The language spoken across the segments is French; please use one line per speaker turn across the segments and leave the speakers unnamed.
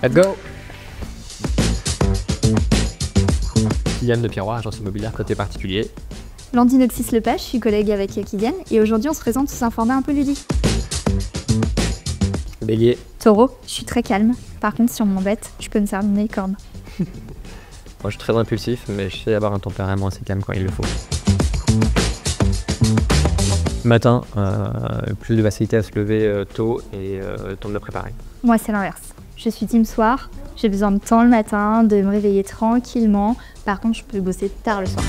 Let's go! Kylian de Piroir, agence immobilière côté particulier.
Landine Oxys-Lepage, je suis collègue avec Kylian et aujourd'hui on se présente sous un format un peu ludique.
Bélier.
Taureau, je suis très calme. Par contre, si on m'embête, je peux me servir les cornes.
Moi je suis très impulsif, mais je sais avoir un tempérament assez calme quand il le faut. Matin, plus de facilité à se lever tôt et temps de me préparer.
Moi c'est l'inverse. Je suis team soir, j'ai besoin de temps le matin, de me réveiller tranquillement. Par contre, je peux bosser tard le soir.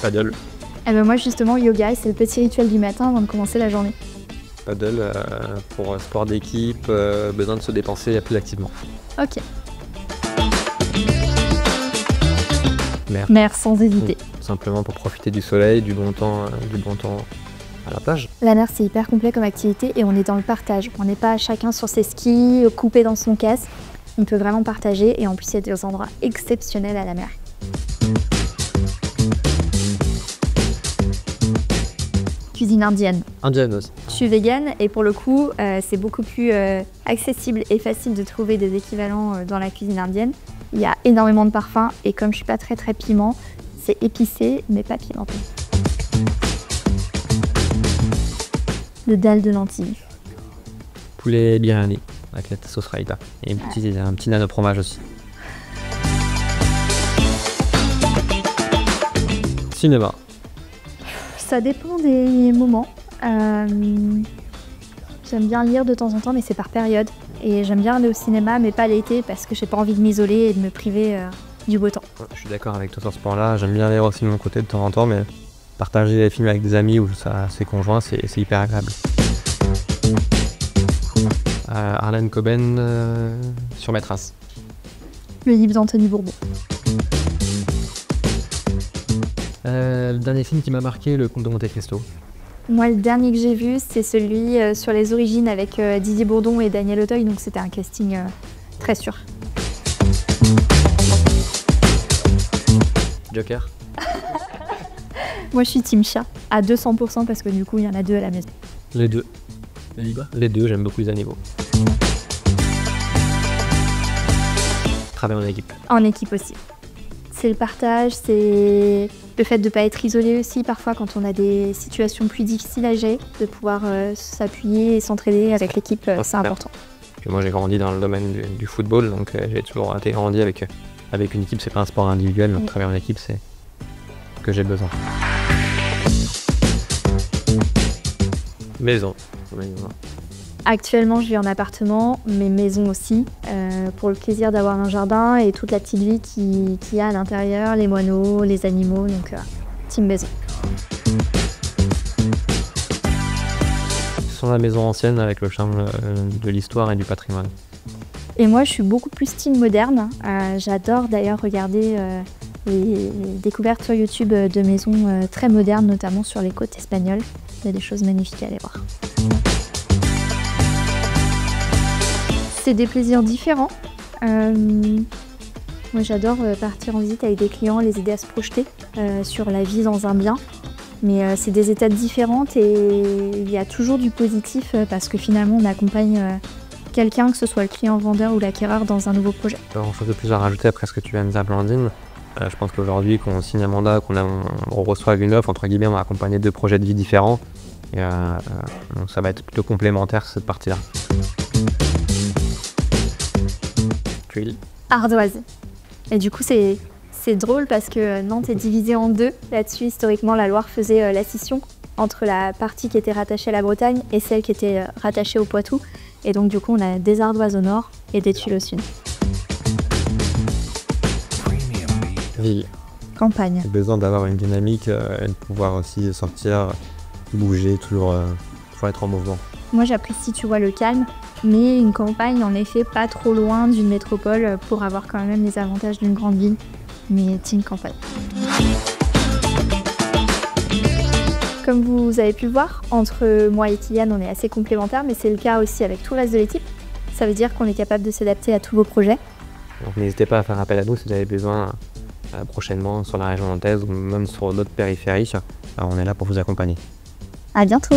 Paddle.
Et ben moi justement, yoga, c'est le petit rituel du matin avant de commencer la journée.
Paddle, pour sport d'équipe, besoin de se dépenser plus activement.
Ok.
Mer.
Sans hésiter.
Simplement pour profiter du soleil, du bon temps à la plage.
La mer, c'est hyper complet comme activité et on est dans le partage. On n'est pas chacun sur ses skis, coupé dans son casque. On peut vraiment partager et en plus, il y a des endroits exceptionnels à la mer. Cuisine indienne.
Indienne aussi.
Je suis végane et pour le coup, c'est beaucoup plus accessible et facile de trouver des équivalents dans la cuisine indienne. Il y a énormément de parfums et comme je suis pas très piment, c'est épicé mais pas pimenté. Le dalle de lentilles.
Poulet biryani avec la sauce raïta et un petit nano fromage aussi. Cinéma.
Ça dépend des moments. J'aime bien lire de temps en temps, mais c'est par période. Et j'aime bien aller au cinéma, mais pas l'été, parce que j'ai pas envie de m'isoler et de me priver du beau temps.
Je suis d'accord avec toi sur ce point-là. J'aime bien lire aussi de mon côté de temps en temps, mais partager des films avec des amis ou ses conjoints, c'est hyper agréable. Harlan Coben sur mes traces.
Le livre d'Anthony Bourbon.
Le dernier film qui m'a marqué, Le Comte de Monte Cristo.
Moi, le dernier que j'ai vu, c'est celui sur les origines avec Didier Bourdon et Daniel Auteuil, donc c'était un casting très sûr.
Joker.
Moi, je suis team chat, à 200% parce que du coup, il y en a deux à la maison.
Les deux. Les deux, j'aime beaucoup les animaux. Travailler en équipe.
En équipe aussi. C'est le partage, c'est le fait de ne pas être isolé aussi parfois quand on a des situations plus difficiles à gérer, de pouvoir s'appuyer et s'entraider avec l'équipe, c'est important.
Moi j'ai grandi dans le domaine du football, donc j'ai toujours été grandi avec une équipe, c'est pas un sport individuel, donc travailler en équipe c'est ce que j'ai besoin. Maison.
Actuellement, je vis en appartement, mais maison aussi, pour le plaisir d'avoir un jardin et toute la petite vie qu'il y a à l'intérieur, les moineaux, les animaux, donc team maison.
Sur la maison ancienne avec le charme de l'histoire et du patrimoine.
Et moi, je suis beaucoup plus team moderne. J'adore d'ailleurs regarder les découvertes sur YouTube de maisons très modernes, notamment sur les côtes espagnoles. Il y a des choses magnifiques à aller voir. C'est des plaisirs différents. Moi j'adore partir en visite avec des clients, les aider à se projeter sur la vie dans un bien. Mais c'est des étapes différentes et il y a toujours du positif parce que finalement on accompagne quelqu'un, que ce soit le client vendeur ou l'acquéreur, dans un nouveau projet.
Pas grand chose de plus à rajouter après ce que tu viens de dire, Blandine. Je pense qu'aujourd'hui, qu'on signe un mandat, on reçoit une offre, entre guillemets, on va accompagner deux projets de vie différents. Et donc ça va être plutôt complémentaire cette partie-là.
Ardoise. Et du coup, c'est drôle parce que Nantes est divisée en deux. Là-dessus, historiquement, la Loire faisait la scission entre la partie qui était rattachée à la Bretagne et celle qui était rattachée au Poitou. Et donc, du coup, on a des ardoises au nord et des tuiles au sud.
Ville.
Campagne.
J'ai besoin d'avoir une dynamique et de pouvoir aussi sortir, bouger, toujours être en mouvement.
Moi j'apprécie, tu vois, le calme, mais une campagne en effet pas trop loin d'une métropole pour avoir quand même les avantages d'une grande ville, mais team campagne. Comme vous avez pu le voir, entre moi et Kylian on est assez complémentaires, mais c'est le cas aussi avec tout le reste de l'équipe. Ça veut dire qu'on est capable de s'adapter à tous vos projets.
Donc n'hésitez pas à faire appel à nous si vous avez besoin prochainement sur la région nantaise ou même sur d'autres périphéries. On est là pour vous accompagner.
À bientôt!